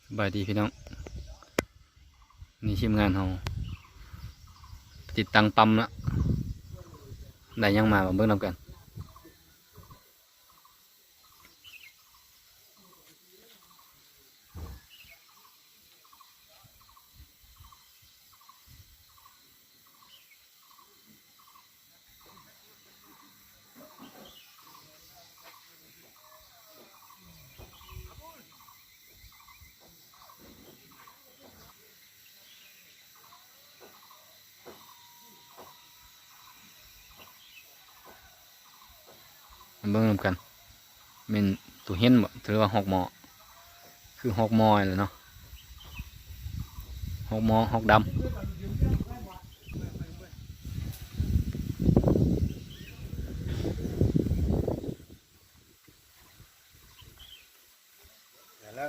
สบายดีพี่น้องนี่ทีมงานเราติดตั้งปั๊มละได้ยังมาเบิ่งนำกันเบิ่งนำกันเป็นตัวเห็นบ่ถือว่าหอกหมอคือหอกมอยเลยเนาะหอกหมอหอกดำ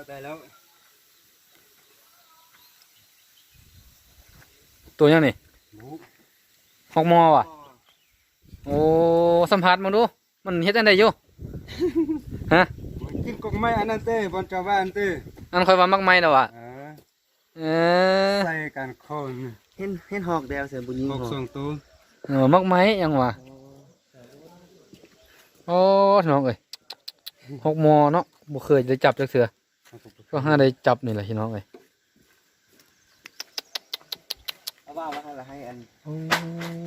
ได้แล้วตัวยังนี่หอกมอว่ะโอ้สัมผัสมึงดูมันเฮ็ดจังไดอยู่ ฮะ กินกงไม้อันนั้นเต้บนชาวบ้านเต้ อันค่อยว่ามักไม้แล้วว่ะเออ ใส่กันโคน เห็นหอกแดวเสือบุญยิง หก หอก ส่งตัว มักไม้ยังวะโอ้น้องเอ้ยหกมอเนาะบ่เคยได้จับจักเสือก็ห้าได้จับนี่แหละพี่น้องเอ้ย เอาว่าอะไรให้อัน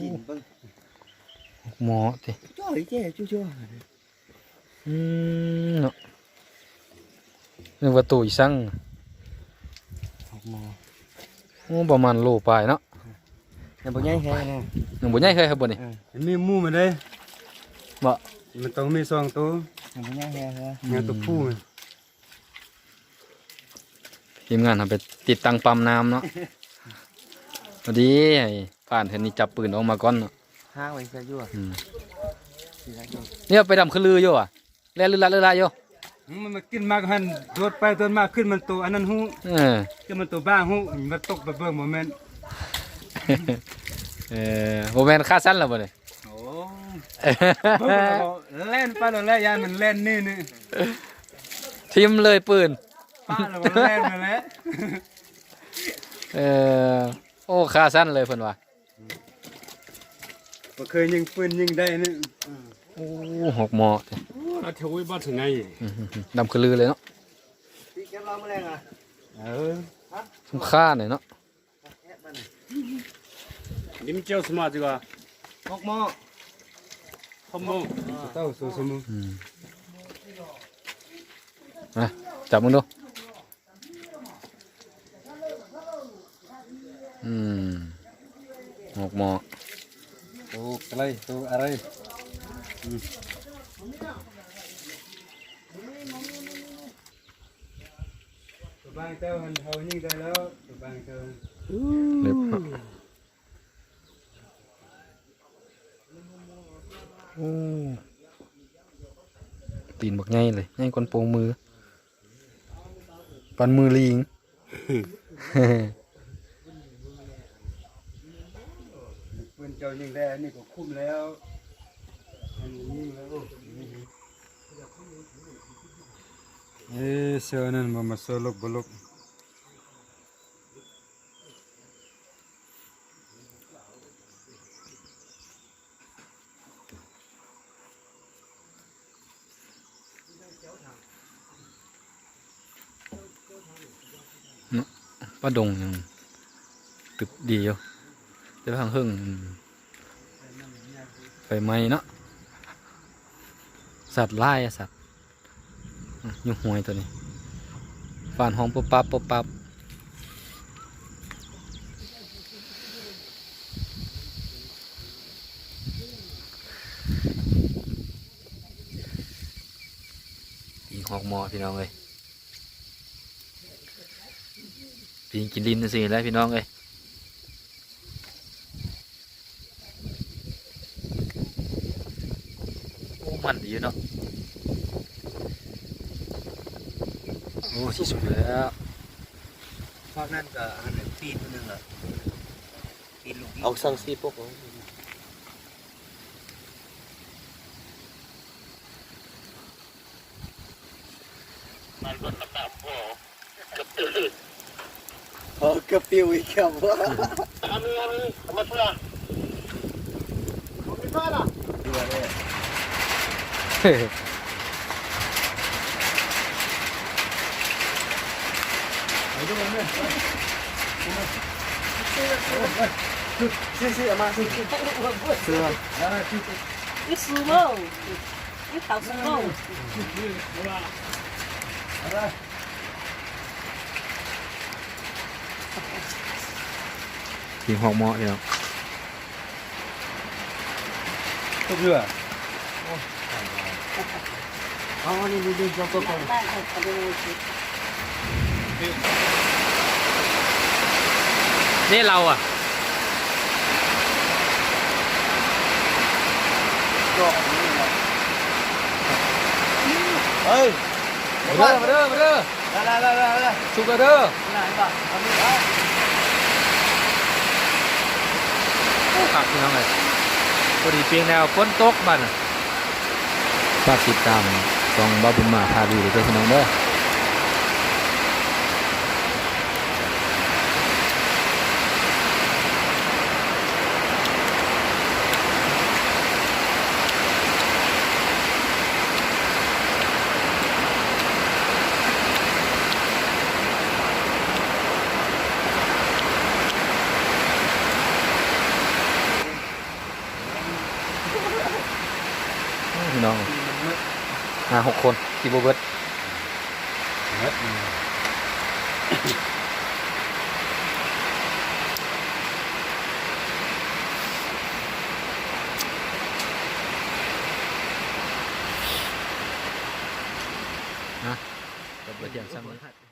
กินเบิ้ง หกมอติ จ้อยเจ๊ชั่ว เนาะนึกว่าตู้อีสั่ง หอกหมอ โอ้ประมาณโลปลายเนาะ แต่บุญใหญ่แค่นะ ยังบ่ใหญ่เคยครับบ่นี่ มีหมูมาได้ บ่ มันต้องมีสองตัว แต่บุญใหญ่แค่เหรอ เงาตัวผู้ ทีมงานทำไปติดตั้งปั๊มน้ำเนาะพอดีให้ผ่านเห็นนี่จับปืนออกมาก่อนเนาะ ห้างไว้ซะยั่ว เนี่ยไปดำคือลืออยู่อ่ะแล่นลือละอยู่ มันมากินมากหันโดดไปโดดมาขึ้นมันตัวอันนั้นหู เออ ขึ้นมันตัวบ้าหูมันตกไปเบิ่งโมเมนต์ โมแมนค่าสั้นแล้วบ่เนี่ย โอ้เล่นไปแล้วยานมันเล่นนี่ ทิมเลยปืน ป้าเราเล่นมาแล้ว โอ้ค่าสั้นเลยเพิ่นว่า บ่เคยยิงปืนยิงได้นี่ โอ้หกหมอ เอาเทวิบ้านถึงไง ดำคือลือเลยเนาะ พี่แกร้องมาแรงอ่ะ คุ้มค่าหน่อยเนาะ นี่มันเจ้าสมาร์ทดีกว่า หอกหมอ ขโมยเต้าสูสมุ มาจับมึงดูหกหมอ ตัวอะไรตัวอะไรตัวบางเต้าหันเฮายิงได้แล้วตัวบางเต้า เล็บโอ้ตีนบักใหญ่เลยใหญ่กว่าโปงมือปันมือลิง ปืนเจ้ายิงได้อันนี้ก็คุ้มแล้วอันนี้ยิงแล้วเสือนั่นมาเสือลบบลบป้าดงยังตึกดีอยู่แต่ทางหึ่งไฟไหม้เนาะสัตว์ไล่สัตว์ยุงหวยตัวนี้ฝานห้องปุ๊บปั๊บปุ๊บปั๊บยิงหอกหมอพี่น้องเลยปีนกินดินสิแล้วพี่น้องเอ้ยโอ้มันดีเนาะโอ้ที่สุดแล้ว พอกนั่นก็อันนั้นปีนคนนึงอ่ะปีนลูก เอาสั่งซีพวกมันรถตะพอกับตื่น เกือบปิวอีกครับว่าดูเลย ซื้อมาซื้อ 一丝毛，一套丝毛。 กินหอกเหมาะเดียว ทุกเรือ อ๋อนี่ดูจอตัวก่อน 那还可能是。 นี่เราอ่ะ เฮ้ย มาเด้อมาเด้อ ได้ สุกเด้อ ไหนก่อนทำนี่ได้ ครับพี่น้องเลยพอดีเพียงแนวฝนตกบ้านฝากติดตามช่องบ้าบุญมาพาดูเด้อพี่น้องเด้อพี่น้อง5-6 คนที่บ่เบิดนะจบแล้วเที่ยงซ้ำนี้